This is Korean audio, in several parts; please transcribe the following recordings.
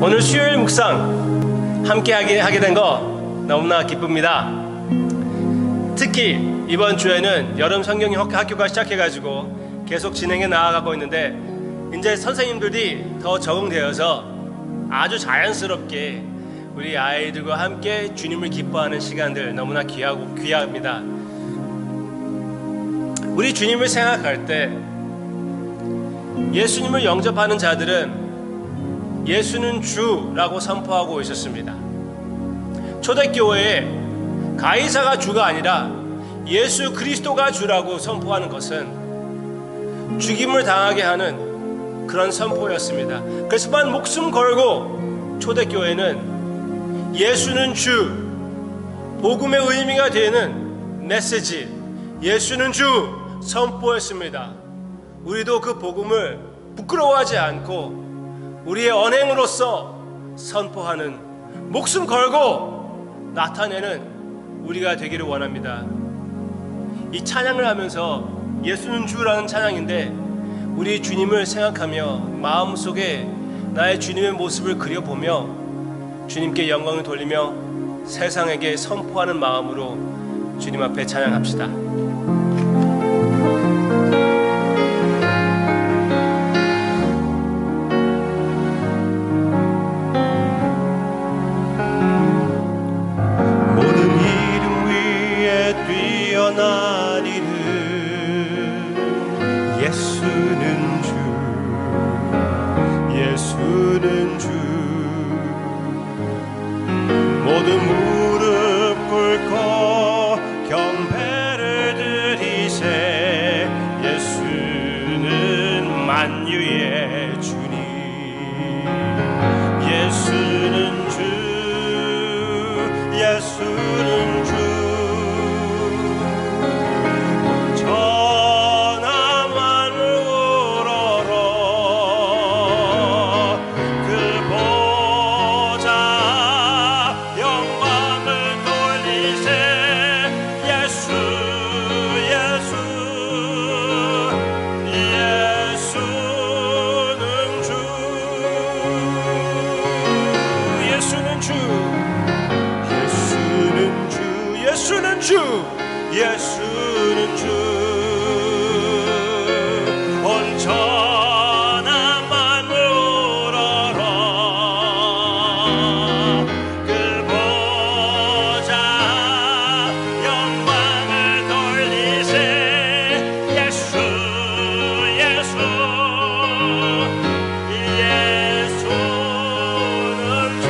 오늘 수요일 묵상 함께 하게 된 거 너무나 기쁩니다. 특히 이번 주에는 여름 성경 학교가 시작해가지고 계속 진행해 나아가고 있는데, 이제 선생님들이 더 적응되어서 아주 자연스럽게 우리 아이들과 함께 주님을 기뻐하는 시간들 너무나 귀합니다. 우리 주님을 생각할 때 예수님을 영접하는 자들은 예수는 주라고 선포하고 있었습니다. 초대교회에 가이사가 주가 아니라 예수 그리스도가 주라고 선포하는 것은 죽임을 당하게 하는 그런 선포였습니다. 그래서 목숨 걸고 초대교회는 예수는 주, 복음의 의미가 되는 메시지, 예수는 주 선포했습니다. 우리도 그 복음을 부끄러워하지 않고 우리의 언행으로서 선포하는, 목숨 걸고 나타내는 우리가 되기를 원합니다. 이 찬양을 하면서 예수는 주라는 찬양인데, 우리 주님을 생각하며 마음속에 나의 주님의 모습을 그려보며 주님께 영광을 돌리며 세상에게 선포하는 마음으로 주님 앞에 찬양합시다. 모든 이름 위에 뛰어나리는 예수는 주, 예수는 주. 모든 무릎 꿇고 경배를 드리세. 예수는 만유의 주님, 예수는 주, 예수는 주. 예수는 주, 온 천하 만물 우러러 그 보좌 영광을 돌리세. 예수, 예수, 예수는 주.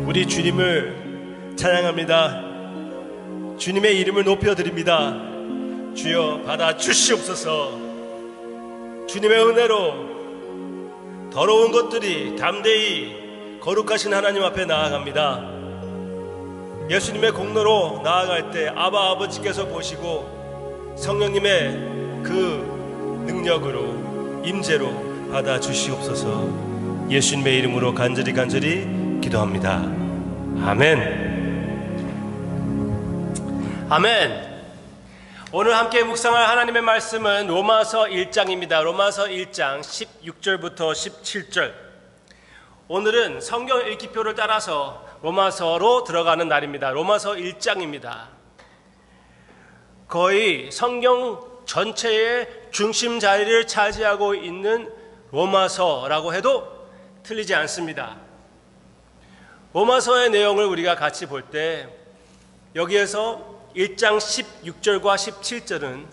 우리 주님을 찬양합니다. 주님의 이름을 높여드립니다. 주여 받아 주시옵소서. 주님의 은혜로 더러운 것들이 담대히 거룩하신 하나님 앞에 나아갑니다. 예수님의 공로로 나아갈 때 아바 아버지께서 보시고 성령님의 그 능력으로 임재로 받아 주시옵소서. 예수님의 이름으로 간절히 기도합니다. 아멘. 아멘. 오늘 함께 묵상할 하나님의 말씀은 로마서 1장입니다. 로마서 1장 16절부터 17절. 오늘은 성경 읽기표를 따라서 로마서로 들어가는 날입니다. 로마서 1장입니다. 거의 성경 전체의 중심 자리를 차지하고 있는 로마서라고 해도 틀리지 않습니다. 로마서의 내용을 우리가 같이 볼 때 여기에서 1장 16절과 17절은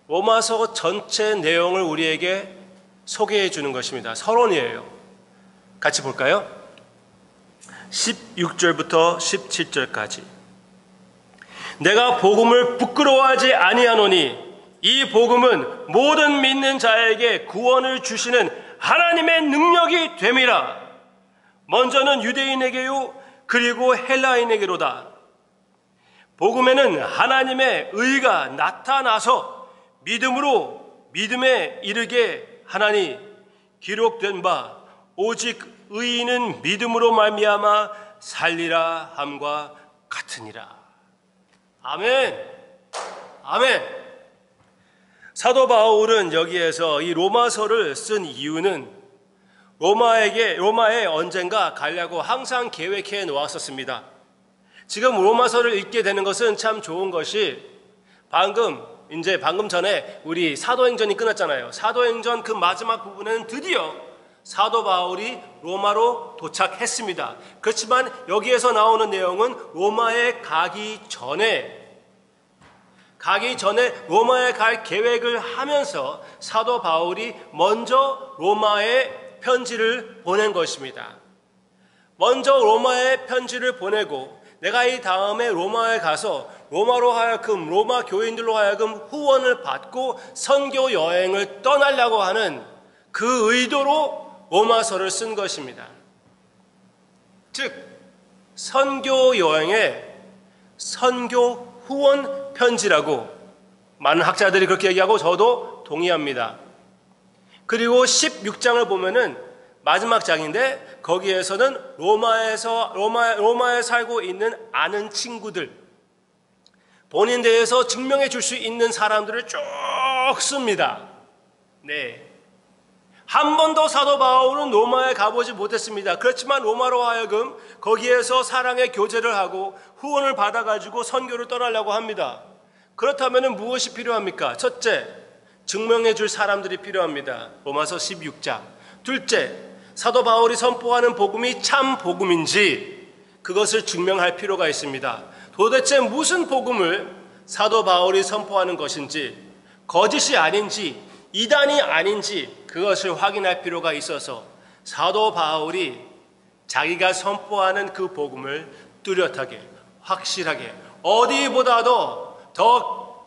로마서 전체 내용을 우리에게 소개해 주는 것입니다. 서론이에요. 같이 볼까요? 16절부터 17절까지. 내가 복음을 부끄러워하지 아니하노니 이 복음은 모든 믿는 자에게 구원을 주시는 하나님의 능력이 됨이라. 먼저는 유대인에게요 그리고 헬라인에게로다. 복음에는 하나님의 의가 나타나서 믿음으로 믿음에 이르게 하나니 기록된 바 오직 의인은 믿음으로 말미암아 살리라 함과 같으니라. 아멘. 아멘. 사도 바울은 여기에서 이 로마서를 쓴 이유는 로마에 언젠가 가려고 항상 계획해 놓았었습니다. 지금 로마서를 읽게 되는 것은 참 좋은 것이 방금 전에 우리 사도행전이 끝났잖아요. 사도행전 그 마지막 부분에는 드디어 사도 바울이 로마로 도착했습니다. 그렇지만 여기에서 나오는 내용은 로마에 가기 전에 로마에 갈 계획을 하면서 사도 바울이 먼저 로마에 편지를 보낸 것입니다. 먼저 로마에 편지를 보내고 내가 이 다음에 로마에 가서 로마 교인들로 하여금 후원을 받고 선교 여행을 떠나려고 하는 그 의도로 로마서를 쓴 것입니다. 즉 선교 여행의 선교 후원 편지라고 많은 학자들이 그렇게 얘기하고 저도 동의합니다. 그리고 16장을 보면은 마지막 장인데 거기에서는 로마에 살고 있는 아는 친구들, 본인 대해서 증명해 줄 수 있는 사람들을 쭉 씁니다. 네. 한 번도 사도 바울은 로마에 가보지 못했습니다. 그렇지만 로마로 하여금 거기에서 사랑의 교제를 하고 후원을 받아가지고 선교를 떠나려고 합니다. 그렇다면 무엇이 필요합니까? 첫째, 증명해 줄 사람들이 필요합니다. 로마서 16장. 둘째, 사도 바울이 선포하는 복음이 참 복음인지 그것을 증명할 필요가 있습니다. 도대체 무슨 복음을 사도 바울이 선포하는 것인지, 거짓이 아닌지, 이단이 아닌지 그것을 확인할 필요가 있어서 사도 바울이 자기가 선포하는 그 복음을 뚜렷하게, 확실하게, 어디보다도 더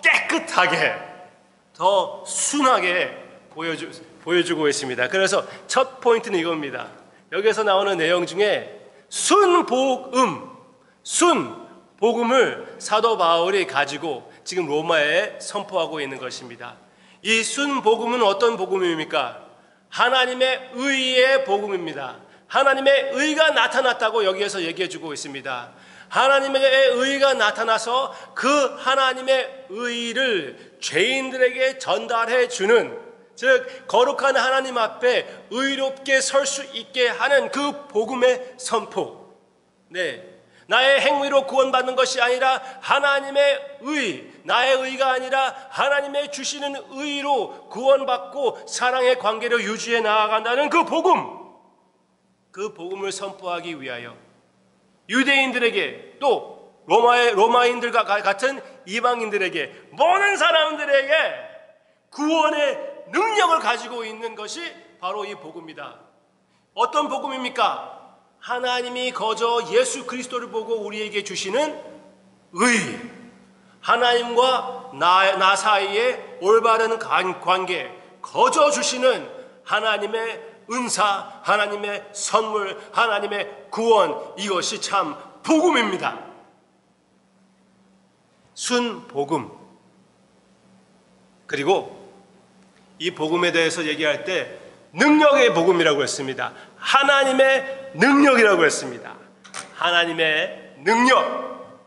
깨끗하게, 더 순하게 보여주고 있습니다. 그래서 첫 포인트는 이겁니다. 여기서 나오는 내용 중에 순복음을 사도 바울이 가지고 지금 로마에 선포하고 있는 것입니다. 이 순복음은 어떤 복음입니까? 하나님의 의의 복음입니다. 하나님의 의가 나타났다고 여기에서 얘기해주고 있습니다. 하나님의 의가 나타나서 그 하나님의 의를 죄인들에게 전달해 주는, 즉 거룩한 하나님 앞에 의롭게 설 수 있게 하는 그 복음의 선포. 네, 나의 행위로 구원받는 것이 아니라 하나님의 의, 나의 의가 아니라 하나님의 주시는 의로 구원받고 사랑의 관계를 유지해 나아간다는 그 복음을 선포하기 위하여 유대인들에게 또 로마인들과 같은 이방인들에게, 모든 사람들에게 구원의 능력을 가지고 있는 것이 바로 이 복음이다. 어떤 복음입니까? 하나님이 거저 예수 그리스도를 보고 우리에게 주시는 의, 하나님과 나 사이의 올바른 관계, 거저 주시는 하나님의 은사, 하나님의 선물, 하나님의 구원, 이것이 참 복음입니다. 순복음. 그리고 이 복음에 대해서 얘기할 때 능력의 복음이라고 했습니다. 하나님의 능력이라고 했습니다. 하나님의 능력.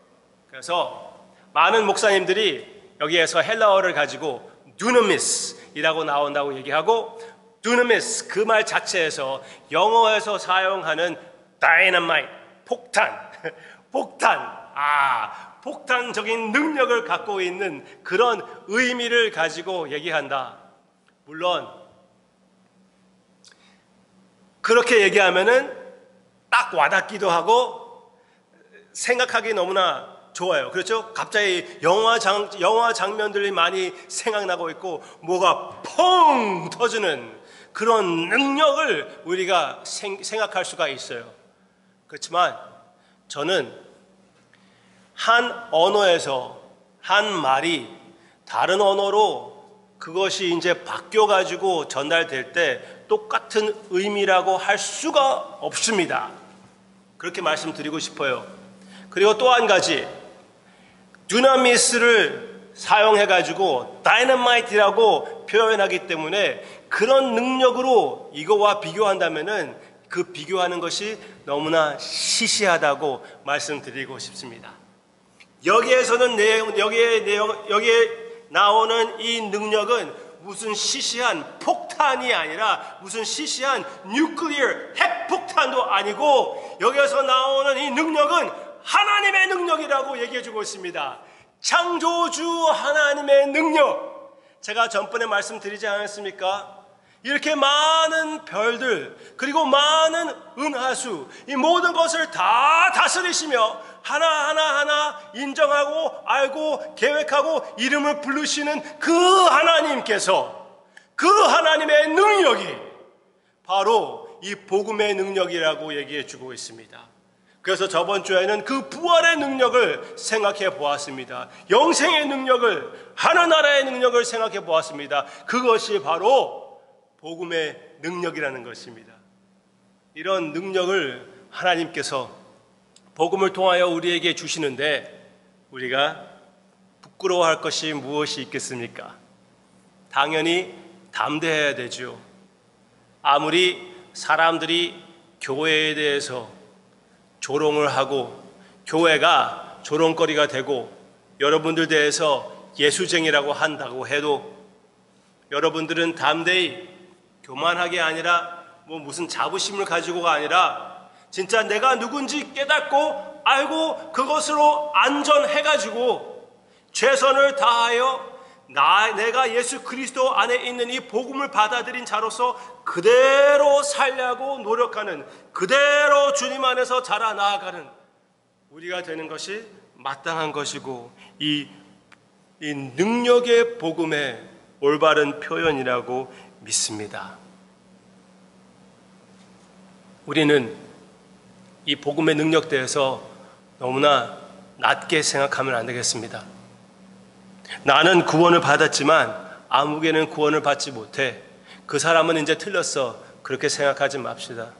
그래서 많은 목사님들이 여기에서 헬라어를 가지고 두나미스이라고 나온다고 얘기하고, 두나미스 그 말 자체에서 영어에서 사용하는 다이너마이트, 폭탄적인 능력을 갖고 있는 그런 의미를 가지고 얘기한다. 물론 그렇게 얘기하면은 딱 와닿기도 하고 생각하기 너무나 좋아요. 그렇죠? 갑자기 영화 장면들이 많이 생각나고 있고 뭐가 펑 터지는 그런 능력을 우리가 생각할 수가 있어요. 그렇지만 저는 한 언어에서 한 말이 다른 언어로 그것이 이제 바뀌어가지고 전달될 때 똑같은 의미라고 할 수가 없습니다. 그렇게 말씀드리고 싶어요. 그리고 또 한 가지, 두나미스를 사용해가지고 다이너마이트라고 표현하기 때문에 그런 능력으로 이거와 비교한다면은 그 비교하는 것이 너무나 시시하다고 말씀드리고 싶습니다. 여기에 나오는 이 능력은 무슨 시시한 폭탄이 아니라 무슨 시시한 뉴클리어 핵폭탄도 아니고, 여기에서 나오는 이 능력은 하나님의 능력이라고 얘기해주고 있습니다. 창조주 하나님의 능력. 제가 전번에 말씀드리지 않았습니까? 이렇게 많은 별들, 그리고 많은 은하수, 이 모든 것을 다 다스리시며 하나하나 인정하고 알고 계획하고 이름을 부르시는 그 하나님께서, 그 하나님의 능력이 바로 이 복음의 능력이라고 얘기해 주고 있습니다. 그래서 저번 주에는 그 부활의 능력을 생각해 보았습니다. 영생의 능력을, 하늘나라의 능력을 생각해 보았습니다. 그것이 바로 복음의 능력이라는 것입니다. 이런 능력을 하나님께서 복음을 통하여 우리에게 주시는데 우리가 부끄러워할 것이 무엇이 있겠습니까? 당연히 담대해야 되죠. 아무리 사람들이 교회에 대해서 조롱을 하고 교회가 조롱거리가 되고 여러분들 대해서 예수쟁이라고 한다고 해도 여러분들은 담대히 교만하게 아니라 무슨 자부심을 가지고가 아니라 진짜 내가 누군지 깨닫고 알고 그것으로 안전해가지고 최선을 다하여 내가 예수 그리스도 안에 있는 이 복음을 받아들인 자로서 그대로 살려고 노력하는, 그대로 주님 안에서 자라나아가는 우리가 되는 것이 마땅한 것이고, 이 능력의 복음의 올바른 표현이라고 믿습니다. 우리는 이 복음의 능력 대해서 너무나 낮게 생각하면 안 되겠습니다. 나는 구원을 받았지만 아무개는 구원을 받지 못해, 그 사람은 이제 틀렸어, 그렇게 생각하지 맙시다.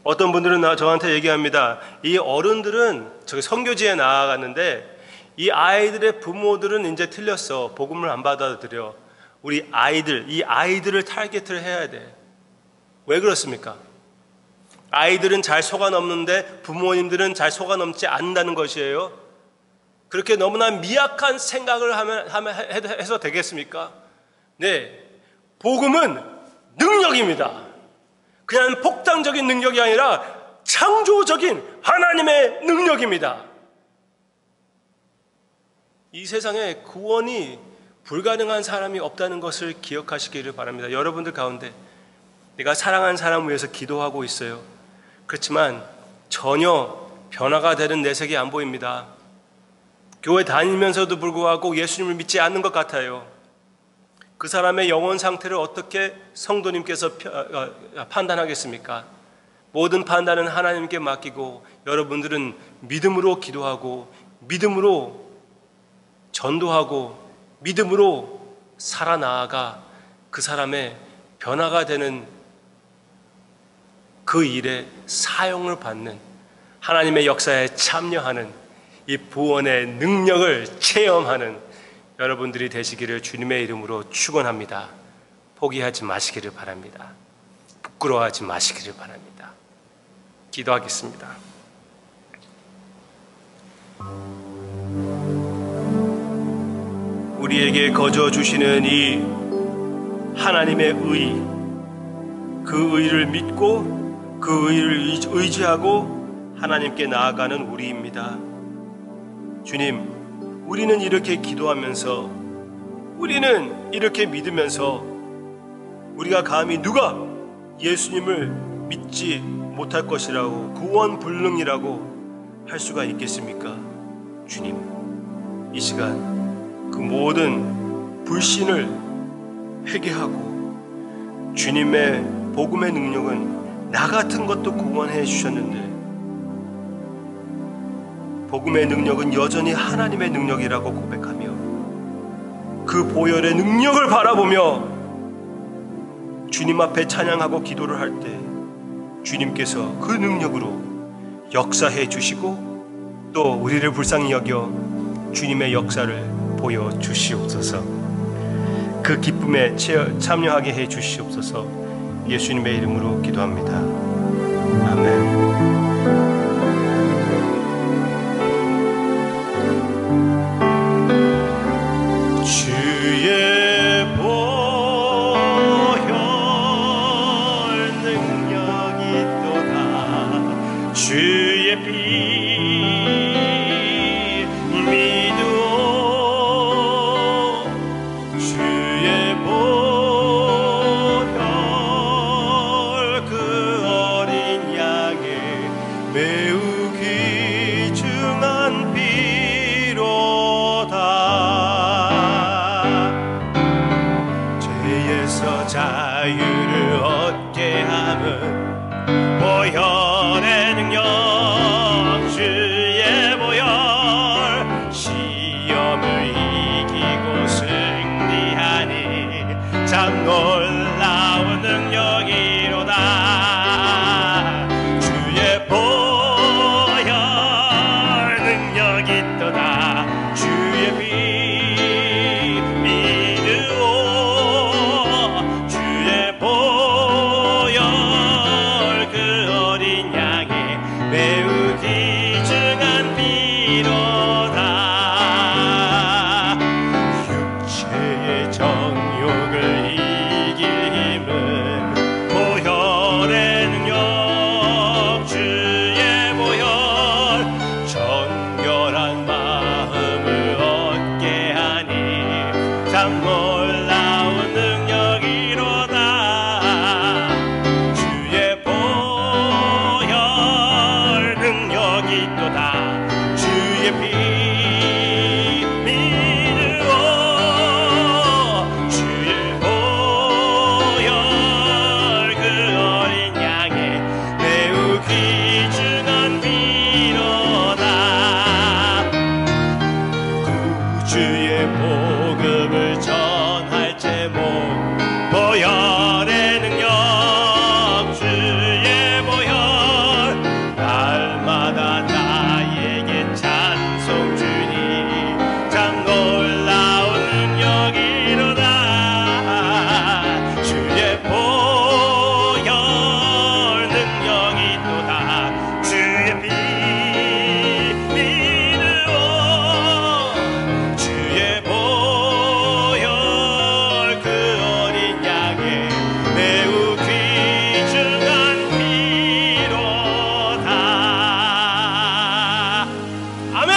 어떤 분들은 저한테 얘기합니다. 이 어른들은 저기 선교지에 나아갔는데 이 아이들의 부모들은 이제 틀렸어, 복음을 안 받아들여. 우리 아이들, 이 아이들을 타겟을 해야 돼. 왜 그렇습니까? 아이들은 잘 속아넘는데 부모님들은 잘 속아넘지 않는다는 것이에요. 그렇게 너무나 미약한 생각을 해서 되겠습니까? 네, 복음은 능력입니다. 그냥 폭탄적인 능력이 아니라 창조적인 하나님의 능력입니다. 이 세상에 구원이 불가능한 사람이 없다는 것을 기억하시기를 바랍니다. 여러분들 가운데 내가 사랑하는 사람을 위해서 기도하고 있어요. 그렇지만 전혀 변화가 되는 내색이 안 보입니다. 교회 다니면서도 불구하고 예수님을 믿지 않는 것 같아요. 그 사람의 영혼 상태를 어떻게 성도님께서 판단하겠습니까? 모든 판단은 하나님께 맡기고 여러분들은 믿음으로 기도하고 믿음으로 전도하고 믿음으로 살아나아가 그 사람의 변화가 되는 그 일에 사용을 받는, 하나님의 역사에 참여하는, 이 구원의 능력을 체험하는 여러분들이 되시기를 주님의 이름으로 축원합니다. 포기하지 마시기를 바랍니다. 부끄러워하지 마시기를 바랍니다. 기도하겠습니다. 우리에게 거저 주시는 이 하나님의 의, 그 의를 믿고 그 의를 의지하고 하나님께 나아가는 우리입니다. 주님, 우리는 이렇게 기도하면서, 우리는 이렇게 믿으면서 우리가 감히 누가 예수님을 믿지 못할 것이라고, 구원 불능이라고 할 수가 있겠습니까? 주님, 이 시간 그 모든 불신을 회개하고 주님의 복음의 능력은 나 같은 것도 구원해 주셨는데 복음의 능력은 여전히 하나님의 능력이라고 고백하며 그 보혈의 능력을 바라보며 주님 앞에 찬양하고 기도를 할 때 주님께서 그 능력으로 역사해 주시고 또 우리를 불쌍히 여겨 주님의 역사를 보여주시옵소서. 그 기쁨에 참여하게 해 주시옵소서. 예수님의 이름으로 기도합니다. 아멘. 보혈의 능력 주의 보혈 시험을 이기고 승리하니 참 놀라운 능력이로다 주의 보혈 능력이 있도다 주의 피 믿으오 주의 보혈 그 어린 양의 매우 귀중한 피로다 육체의 정욕을 이길 힘은 보혈의 능력 주의 보혈 정결한 마음을 얻게 하니 참 놀라운 능력이로다 주의 보혈 능력이 있도다 주의 피 믿으오 주의 보혈 그 어린 양의 매우 귀중한 피로다 구주의 복음을 전할 제목 보혈의 능력 주의 보혈 날마다 나에게 찬송 주니 참 놀라운 능력이로다 주의 보혈 능력이 또다 주의 피 믿으오 주의 보혈 그 어린 양의 매우 귀중한 피로다 아멘.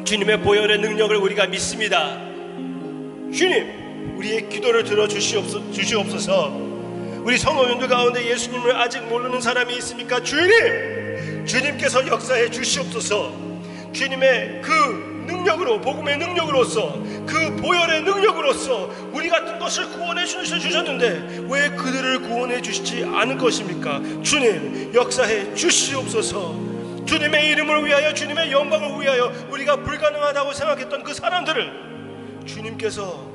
주님의 보혈의 능력을 우리가 믿습니다. 주님, 우리의 기도를 들어주시옵소서. 우리 성도님들 가운데 예수님을 아직 모르는 사람이 있습니까? 주님께서 역사해 주시옵소서. 주님의 그 능력으로, 복음의 능력으로서, 그 보혈의 능력으로서 우리 같은 것을 구원해 주셨는데 왜 그들을 구원해 주시지 않을 것입니까? 주님, 역사해 주시옵소서. 주님의 이름을 위하여, 주님의 영광을 위하여 우리가 불가능하다고 생각했던 그 사람들을 주님께서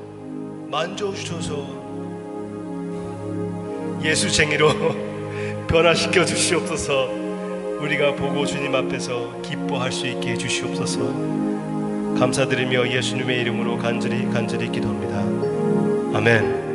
만져주셔서 예수쟁이로 변화시켜 주시옵소서. 우리가 보고 주님 앞에서 기뻐할 수 있게 해주시옵소서. 감사드리며 예수님의 이름으로 간절히 기도합니다. 아멘.